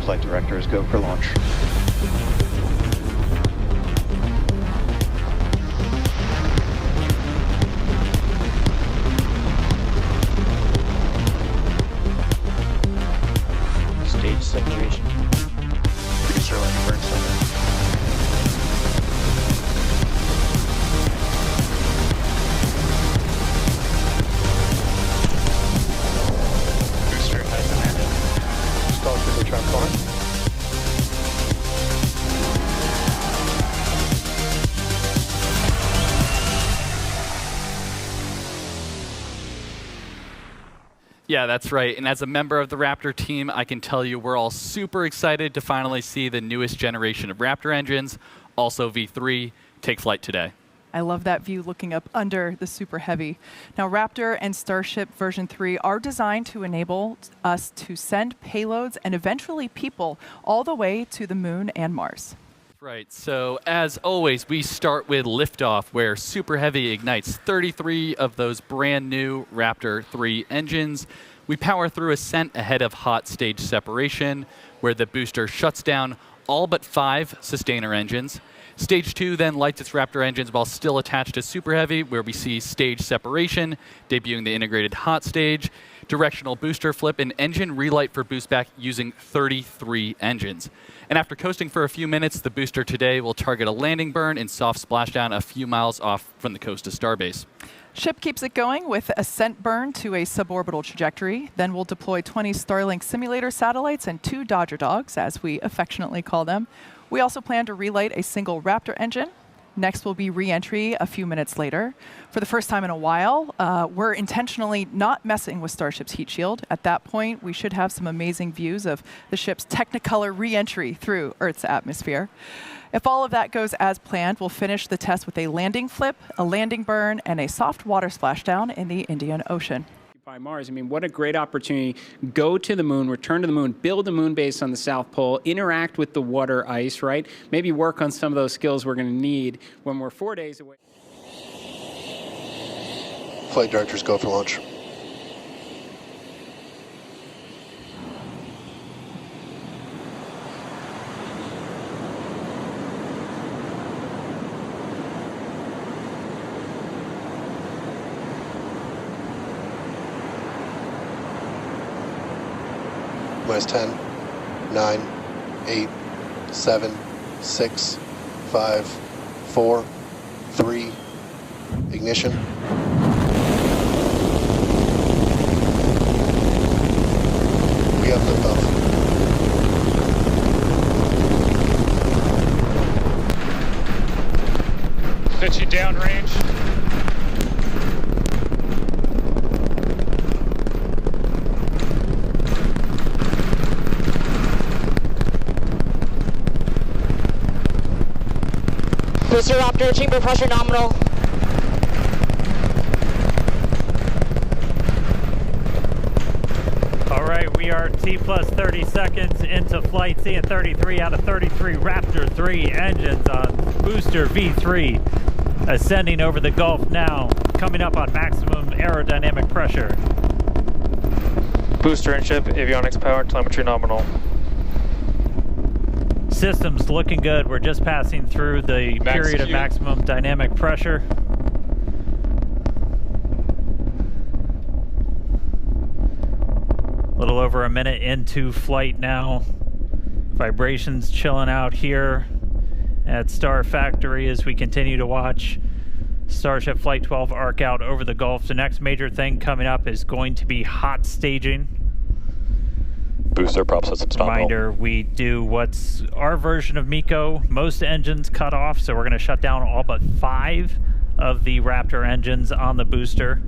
Flight directors, go for launch. Stage separation. Booster light burn center. Booster has landed. Starship return flight. Yeah, that's right. And as a member of the Raptor team, I can tell you we're all super excited to finally see the newest generation of Raptor engines, also V3, take flight today. I love that view looking up under the Super Heavy. Now, Raptor and Starship version 3 are designed to enable us to send payloads and eventually people all the way to the moon and Mars. Right, so as always, we start with liftoff, where Super Heavy ignites 33 of those brand new Raptor 3 engines. We power through ascent ahead of hot stage separation, where the booster shuts down all but 5 sustainer engines. Stage 2 then lights its Raptor engines while still attached to Super Heavy, where we see stage separation, debuting the integrated hot stage, directional booster flip, and engine relight for boost back using 33 engines. And after coasting for a few minutes, the booster today will target a landing burn and soft splashdown a few miles off from the coast to Starbase. Ship keeps it going with ascent burn to a suborbital trajectory. Then we'll deploy 20 Starlink simulator satellites and 2 Dodger Dogs, as we affectionately call them. We also plan to relight a single Raptor engine. Next will be re-entry a few minutes later. For the first time in a while, we're intentionally not messing with Starship's heat shield. At that point, we should have some amazing views of the ship's Technicolor re-entry through Earth's atmosphere. If all of that goes as planned, we'll finish the test with a landing flip, a landing burn, and a soft water splashdown in the Indian Ocean. By Mars. I mean, what a great opportunity. Go to the moon, return to the moon, build a moon base on the South Pole, interact with the water ice, right? Maybe work on some of those skills we're going to need when we're 4 days away. Flight directors, go for launch. Minus 10, 9, 8, 7, 6, 5, 4, 3, ignition. We have liftoff. Pitching downrange. Booster Raptor, chamber pressure nominal. All right, we are T plus 30 seconds into flight, seeing 33 out of 33 Raptor 3 engines on booster V3, ascending over the Gulf now, coming up on maximum aerodynamic pressure. Booster and ship, avionics power, telemetry nominal. Systems looking good. We're just passing through the period of maximum dynamic pressure. A little over a minute into flight now. Vibrations chilling out here at Star Factory as we continue to watch Starship Flight 12 arc out over the Gulf. The next major thing coming up is going to be hot staging. Booster prop systems nominal. Reminder, we do what's our version of MECO. Most engines cut off, so we're going to shut down all but 5 of the Raptor engines on the booster.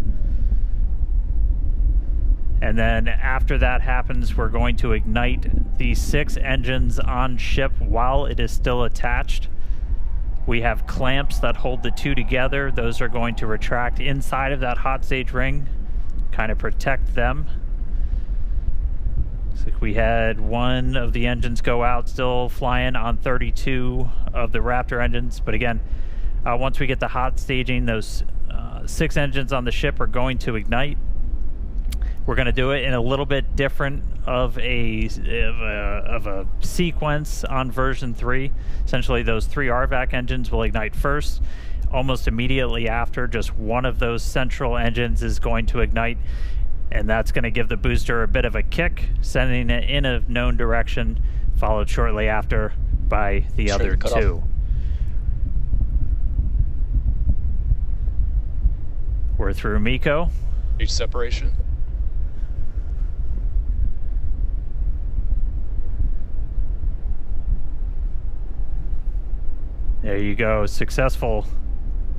And then after that happens, we're going to ignite the 6 engines on ship while it is still attached. We have clamps that hold the 2 together. Those are going to retract inside of that hot stage ring, kind of protect them. Looks like we had 1 of the engines go out, still flying on 32 of the Raptor engines. But again, once we get the hot staging, those 6 engines on the ship are going to ignite. We're going to do it in a little bit different of a sequence on version 3. Essentially, those 3 RVAC engines will ignite first. Almost immediately after, just one of those central engines is going to ignite, and that's going to give the booster a bit of a kick, sending it in a known direction, followed shortly after by the other 2. We're through MECO. Need separation. There you go, successful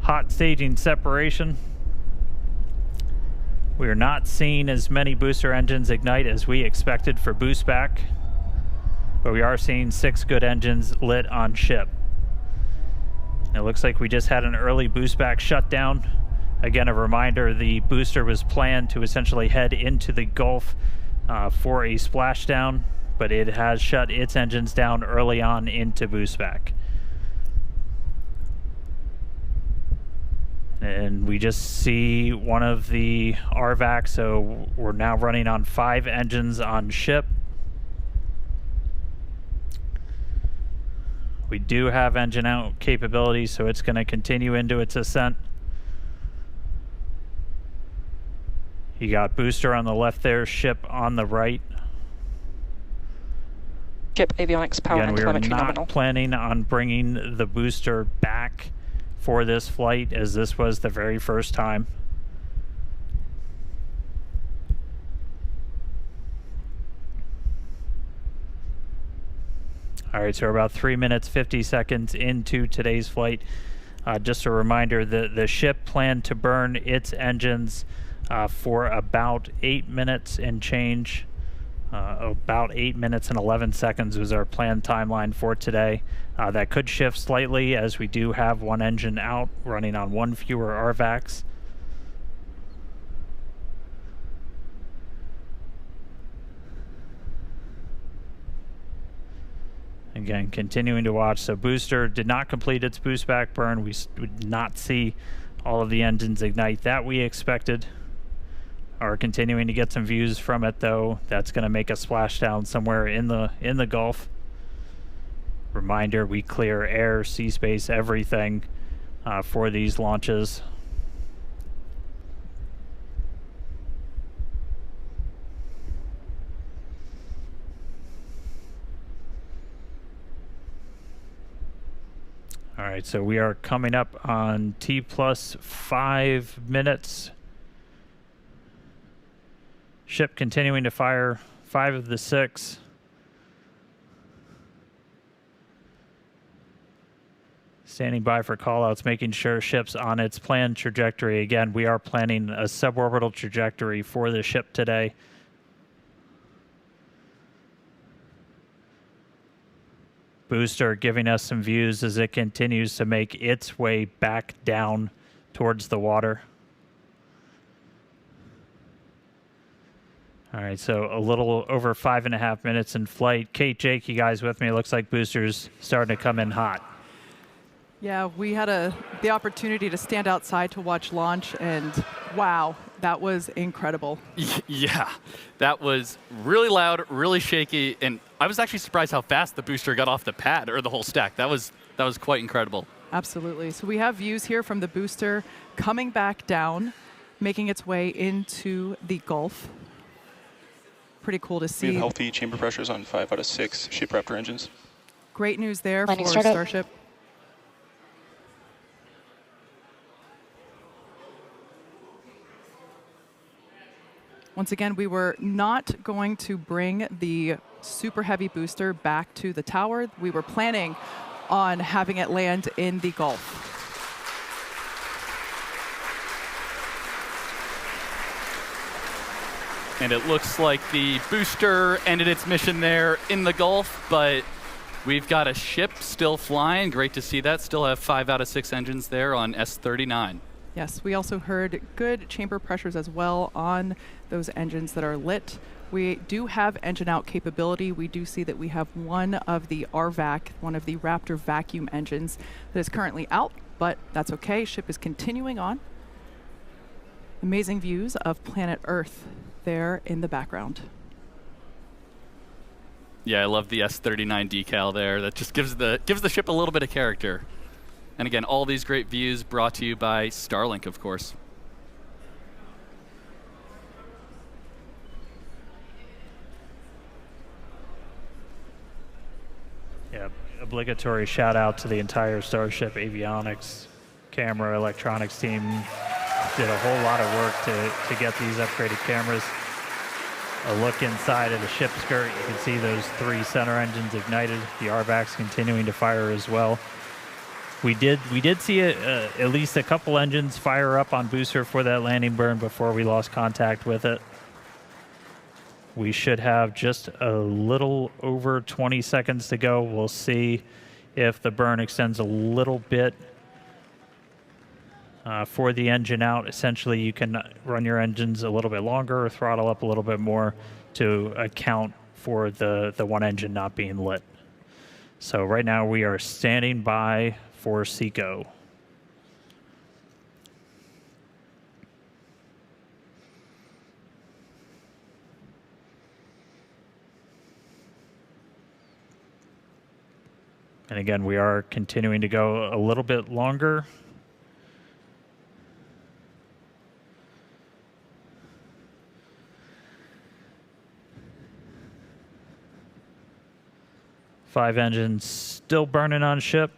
hot staging separation. We are not seeing as many booster engines ignite as we expected for boost back, but we are seeing 6 good engines lit on ship. It looks like we just had an early boost back shutdown. Again, a reminder, the booster was planned to essentially head into the Gulf for a splashdown, but it has shut its engines down early on into boost back. And we just see one of the RVAC, so we're now running on 5 engines on ship. We do have engine out capability, so it's going to continue into its ascent. You got booster on the left there, ship on the right. Ship avionics power Again, and we are telemetry not nominal. planning on bringing the booster back for this flight, as this was the very first time. All right, so we're about 3 minutes, 50 seconds into today's flight. Just a reminder that the ship planned to burn its engines for about 8 minutes and change. About 8 minutes and 11 seconds was our planned timeline for today. That could shift slightly as we do have 1 engine out, running on 1 fewer RVACs. Again, continuing to watch. So booster did not complete its boost back burn. We did not see all of the engines ignite that we expected. Are continuing to get some views from it, though. That's going to make a splashdown somewhere in the Gulf. Reminder, we clear air, sea space, everything for these launches. All right, so we are coming up on T plus 5 minutes. Ship continuing to fire 5 of the 6. Standing by for callouts, making sure ship's on its planned trajectory. Again, we are planning a suborbital trajectory for the ship today. Booster giving us some views as it continues to make its way back down towards the water. All right, so a little over 5.5 minutes in flight. Kate, Jake, you guys with me? It looks like booster's starting to come in hot. Yeah, we had the opportunity to stand outside to watch launch, and wow, that was incredible. Yeah, that was really loud, really shaky, and I was actually surprised how fast the booster got off the pad, or the whole stack. That was quite incredible. Absolutely. So we have views here from the booster coming back down, making its way into the Gulf. Pretty cool to see. We have healthy chamber pressures on 5 out of 6 ship Raptor engines. Great news there Landing for startup. Starship. Once again, we were not going to bring the super heavy booster back to the tower. We were planning on having it land in the Gulf. And it looks like the booster ended its mission there in the Gulf, but we've got a ship still flying. Great to see that. Still have 5 out of 6 engines there on S39. Yes, we also heard good chamber pressures as well on those engines that are lit. We do have engine out capability. We do see that we have one of the RVAC, one of the Raptor vacuum engines that is currently out, but that's okay. Ship is continuing on. Amazing views of planet Earth there in the background. Yeah, I love the S39 decal there. That just gives the ship a little bit of character. And again, all these great views brought to you by STARLINK, of course. Yeah, obligatory shout out to the entire Starship avionics, camera, electronics team. Did a whole lot of work to get these upgraded cameras. A look inside of the ship skirt, you can see those 3 center engines ignited. The RVAC's continuing to fire as well. We did see at least a couple engines fire up on booster for that landing burn before we lost contact with it. We should have just a little over 20 seconds to go. We'll see if the burn extends a little bit for the engine out. Essentially, you can run your engines a little bit longer or throttle up a little bit more to account for the one engine not being lit. So right now we are standing by for SECO. And again, we are continuing to go a little bit longer. Five engines still burning on ship.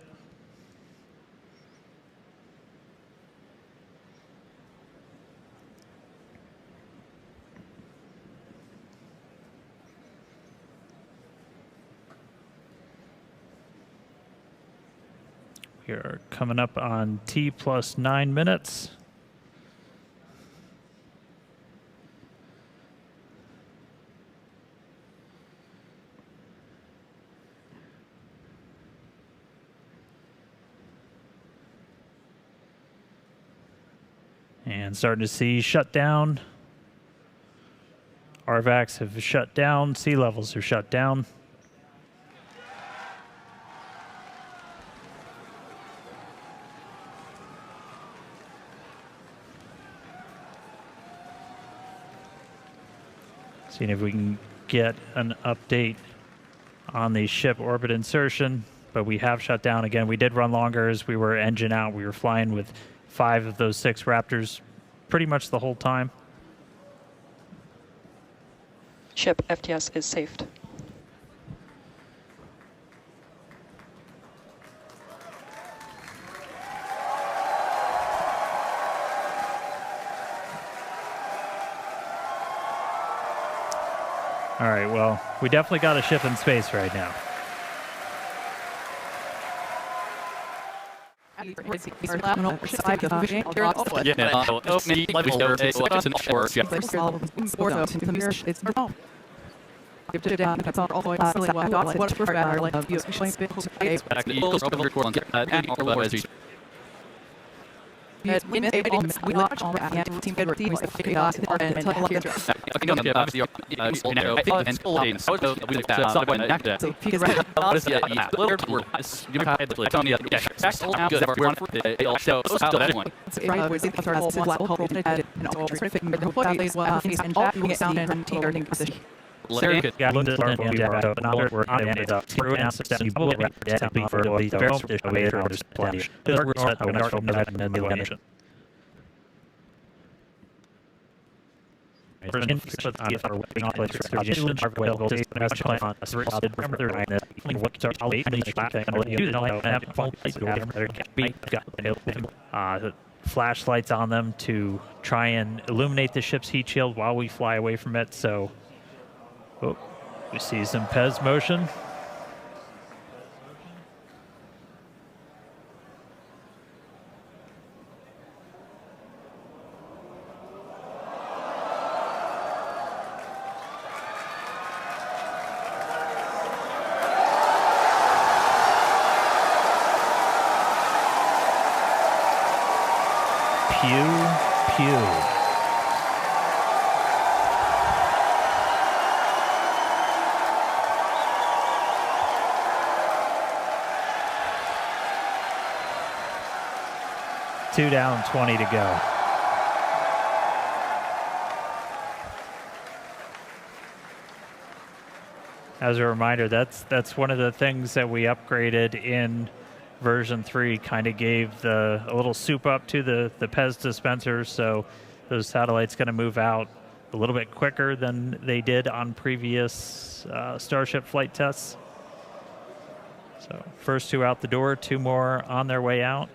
We are coming up on T plus 9 minutes. And starting to see shutdown. RVACs have shut down. Sea levels are shut down. Seeing if we can get an update on the ship orbit insertion, but we have shut down again. We did run longer as we were engine out. We were flying with 5 of those 6 Raptors pretty much the whole time. Ship FTS is saved. All right, well, we definitely got a ship in space right now. Flashlights on them to try and illuminate the ship's heat shield while we fly away from it. So, we see some PES motion. Pew. 2 down, 20 to go. As a reminder, that's one of the things that we upgraded in version 3, kind of gave a little soup up to the PEZ dispenser, so those satellites going to move out a little bit quicker than they did on previous Starship flight tests. So first 2 out the door, 2 more on their way out.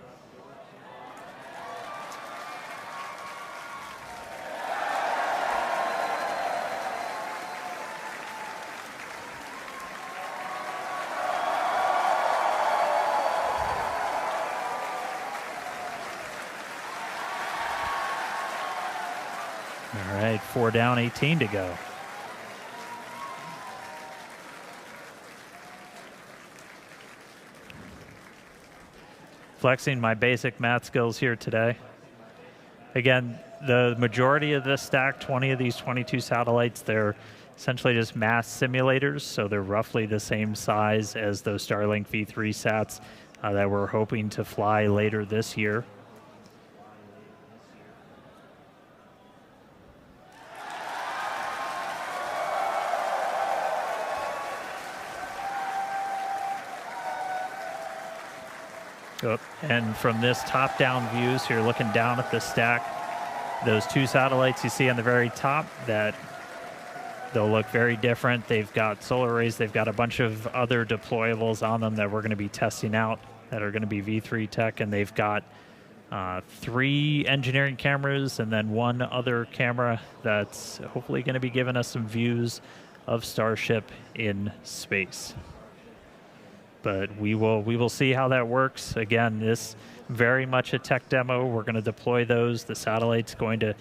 All right, 4 down, 18 to go. Flexing my basic math skills here today. Again, the majority of this stack, 20 of these 22 satellites, they're essentially just mass simulators, so they're roughly the same size as those Starlink V3 sats that we're hoping to fly later this year. And from this top-down view, so you're looking down at the stack, those 2 satellites you see on the very top, that they'll look very different. They've got solar arrays. They've got a bunch of other deployables on them that we're going to be testing out that are going to be V3 tech, and they've got 3 engineering cameras and then 1 other camera that's hopefully going to be giving us some views of Starship in space. But we will see how that works. Again, this very much a tech demo. We're going to deploy those. The satellite's going to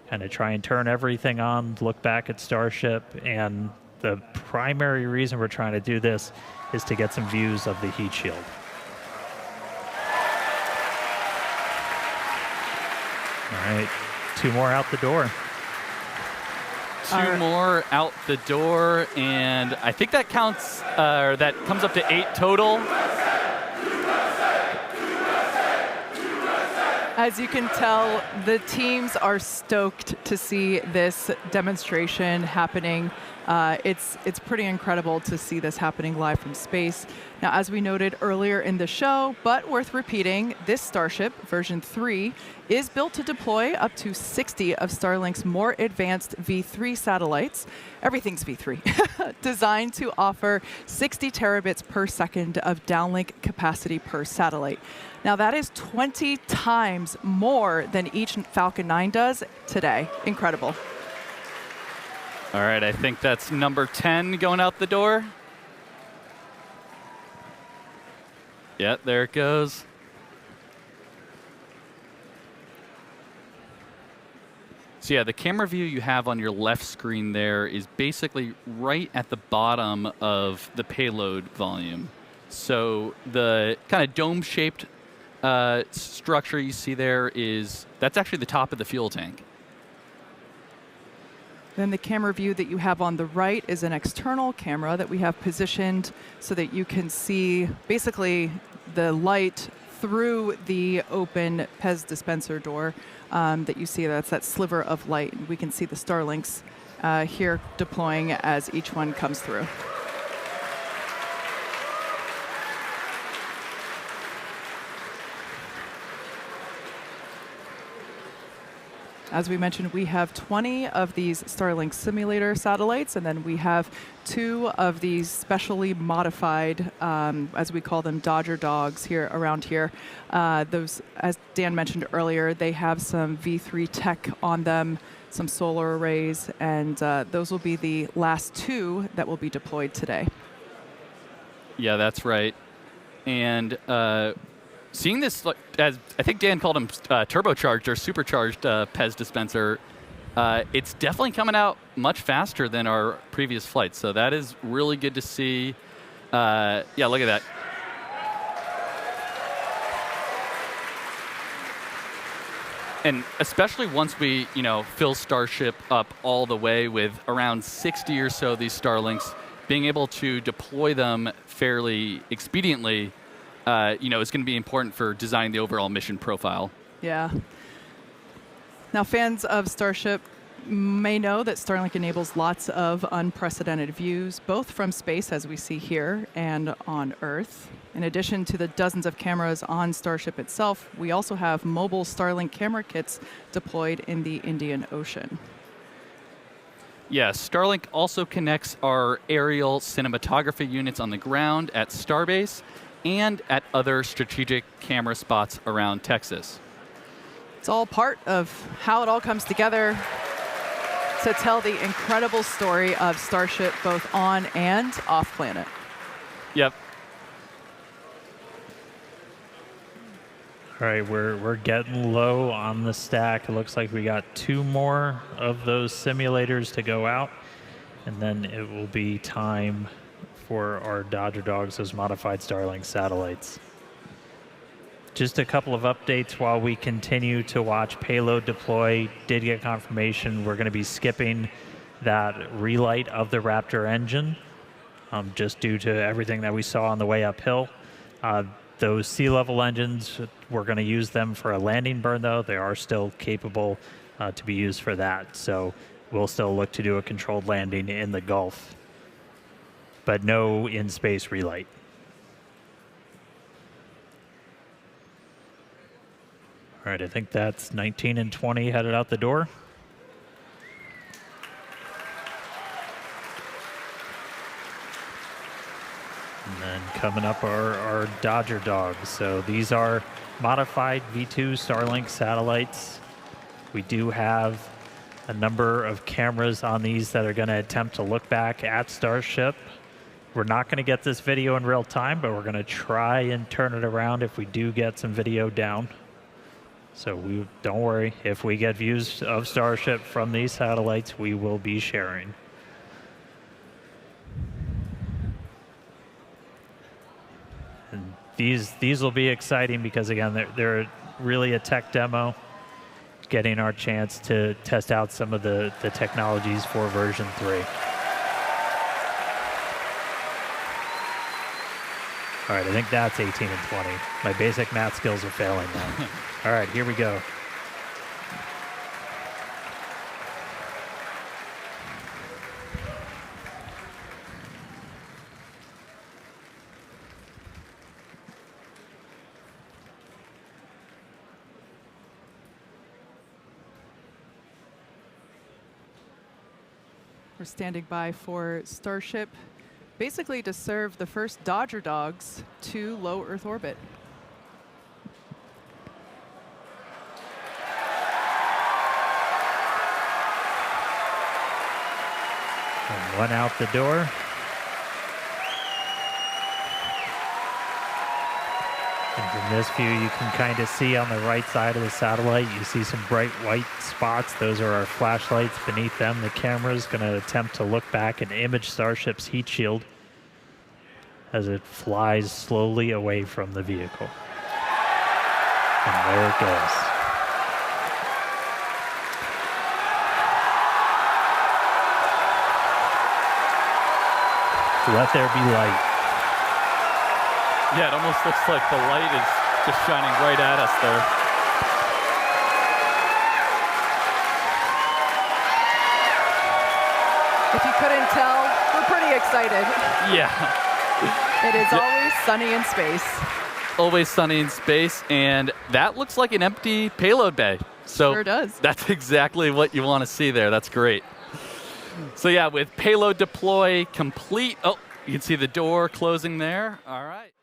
kind of try and turn everything on, look back at Starship, and the primary reason we're trying to do this is to get some views of the heat shield. All right, 2 more out the door. 2 more out the door, and I think that counts, or that comes up to 8 total. As you can tell, the teams are stoked to see this demonstration happening. It's pretty incredible to see this happening live from space. Now, as we noted earlier in the show, but worth repeating, this Starship, version 3, is built to deploy up to 60 of Starlink's more advanced V3 satellites. Everything's V3. Designed to offer 60 terabits per second of downlink capacity per satellite. Now, that is 20 times more than each Falcon 9 does today. Incredible. All right, I think that's number 10 going out the door. Yeah, there it goes. So yeah, the camera view you have on your left screen there is basically right at the bottom of the payload volume. So the kind of dome-shaped structure you see there that's actually the top of the fuel tank. Then the camera view that you have on the right is an external camera that we have positioned so that you can see basically the light through the open PEZ dispenser door that you see. That's that sliver of light. And we can see the Starlinks here deploying as each one comes through. As we mentioned, we have 20 of these Starlink simulator satellites, and then we have 2 of these specially modified, as we call them, Dodger dogs here around here. Those, as Dan mentioned earlier, they have some V3 tech on them, some solar arrays, and those will be the last 2 that will be deployed today. Yeah, that's right. And seeing this, as I think Dan called them turbocharged or supercharged PEZ dispenser, it's definitely coming out much faster than our previous flights. So that is really good to see. Yeah, look at that. And especially once we, fill Starship up all the way with around 60 or so of these Starlinks, being able to deploy them fairly expediently is going to be important for designing the overall mission profile. Yeah. Now, fans of Starship may know that Starlink enables lots of unprecedented views, both from space, as we see here, and on Earth. In addition to the dozens of cameras on Starship itself, we also have mobile Starlink camera kits deployed in the Indian Ocean. Yes, Starlink also connects our aerial cinematography units on the ground at Starbase and at other strategic camera spots around Texas. It's all part of how it all comes together to tell the incredible story of Starship both on and off planet. Yep. All right, we're getting low on the stack. It looks like we got 2 more of those simulators to go out, and then it will be time for our Dodger Dogs, those modified Starlink satellites. Just a couple of updates while we continue to watch payload deploy. Did get confirmation we're going to be skipping that relight of the Raptor engine, just due to everything that we saw on the way uphill. Those sea-level engines, we're going to use them for a landing burn, though. They are still capable to be used for that. So we'll still look to do a controlled landing in the Gulf, but no in-space relight. All right, I think that's 19 and 20 headed out the door. And then coming up are our Dodger Dogs. So these are modified V2 Starlink satellites. We do have a number of cameras on these that are going to attempt to look back at Starship. We're not going to get this video in real time, but we're going to try and turn it around if we do get some video down. So don't worry, if we get views of Starship from these satellites, we will be sharing. And these will be exciting because, again, they're really a tech demo, getting our chance to test out some of the technologies for version 3. All right, I think that's 18 and 20. My basic math skills are failing now. All right, here we go. We're standing by for Starship, basically to serve the first Dodger Dogs to low Earth orbit. And one out the door. And from this view, you can kind of see on the right side of the satellite, you see some bright white spots. Those are our flashlights. Beneath them, the camera is going to attempt to look back and image Starship's heat shield as it flies slowly away from the vehicle. And there it goes. Let there be light. Yeah, it almost looks like the light is just shining right at us there. If you couldn't tell, we're pretty excited. Yeah. It is always sunny in space. Always sunny in space, and that looks like an empty payload bay. So Sure does. That's exactly what you want to see there. That's great. So yeah, with payload deploy complete. Oh, you can see the door closing there. All right.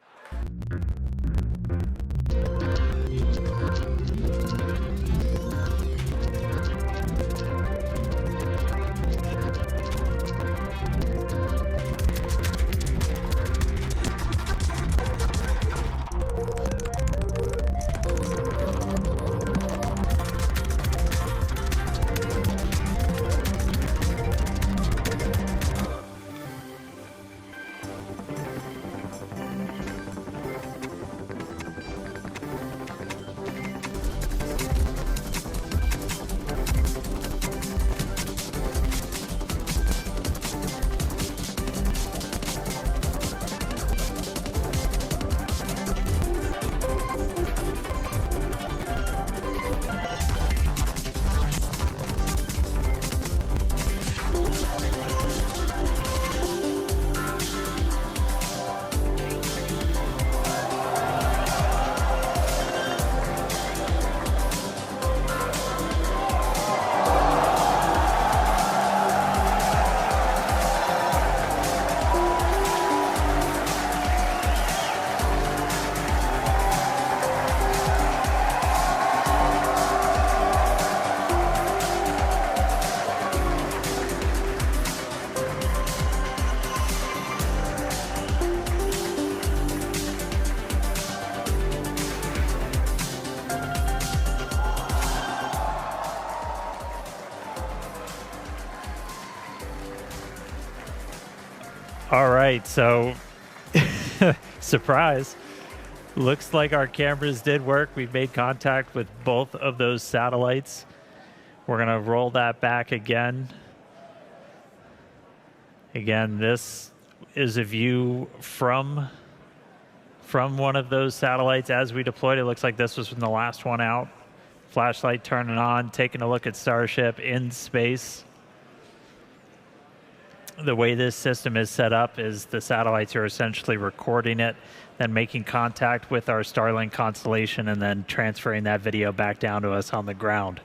All right, so surprise. Looks like our cameras did work. We've made contact with both of those satellites. We're going to roll that back again. Again, this is a view from one of those satellites as we deployed. It looks like this was from the last one out. Flashlight turning on, taking a look at Starship in space. The way this system is set up is the satellites are essentially recording it, then making contact with our Starlink constellation, and then transferring that video back down to us on the ground.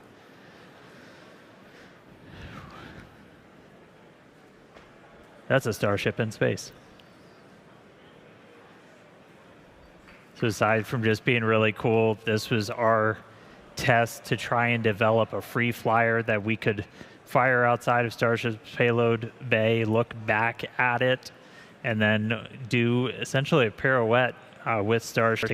That's a Starship in space. So aside from just being really cool, this was our test to try and develop a free flyer that we could fire outside of Starship's payload bay, look back at it, and then do essentially a pirouette with Starship.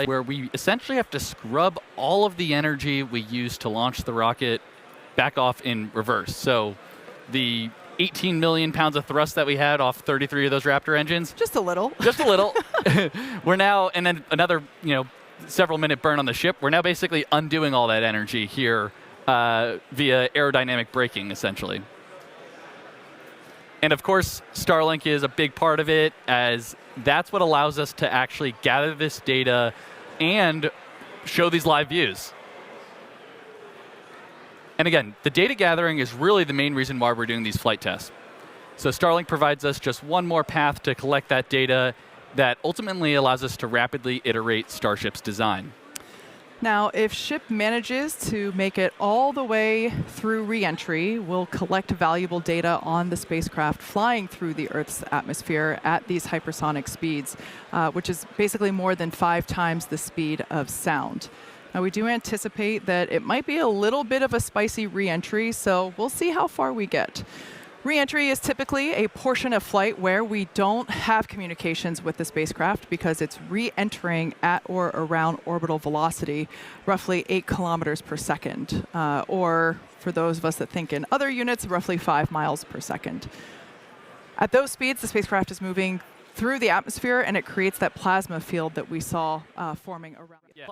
Where we essentially have to scrub all of the energy we used to launch the rocket back off in reverse. So the 18 million pounds of thrust that we had off 33 of those Raptor engines. Just a little. Just a little. We're now, and then another, several minute burn on the ship. We're now basically undoing all that energy here via aerodynamic braking, essentially. And of course, Starlink is a big part of it, as that's what allows us to actually gather this data and show these live views. And again, the data gathering is really the main reason why we're doing these flight tests. So Starlink provides us just one more path to collect that data that ultimately allows us to rapidly iterate Starship's design. Now, if SHIP manages to make it all the way through re-entry, we'll collect valuable data on the spacecraft flying through the Earth's atmosphere at these hypersonic speeds, which is basically more than 5 times the speed of sound. Now, we do anticipate that it might be a little bit of a spicy re-entry, so we'll see how far we get. Re-entry is typically a portion of flight where we don't have communications with the spacecraft because it's re-entering at or around orbital velocity, roughly 8 kilometers per second, or for those of us that think in other units, roughly 5 miles per second. At those speeds, the spacecraft is moving through the atmosphere, and it creates that plasma field that we saw forming around it.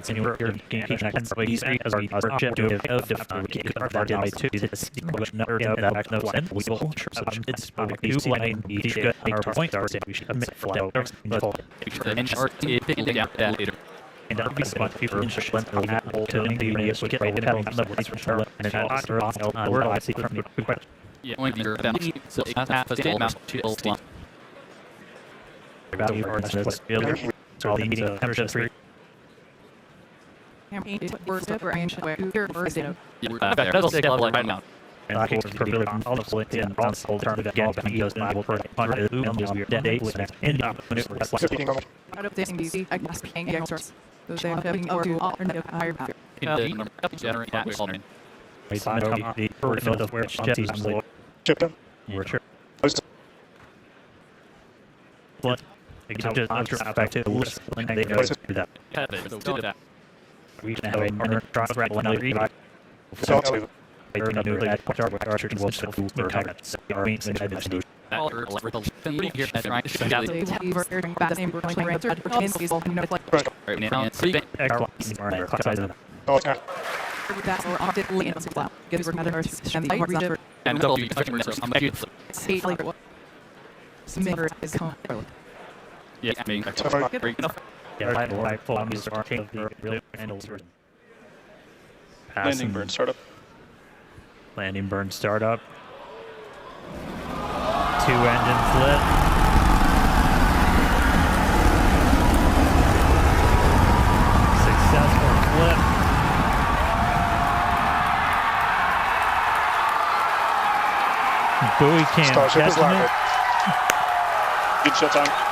It's in your communication as we as our ship to we will it's two line each good our point are we should admit flow and our people in shipment at to the US get right having the voice from Charlotte and word I see from the question. Yeah, only so half a full amount to value for this build so all the media membership free. Chip down. Host. We can have a partner cross rattle and Stop. Landing burn startup. Landing burn startup. 2 engines lit. Successful flip. Buoy cam Starship is catching landed. it. Good shut time.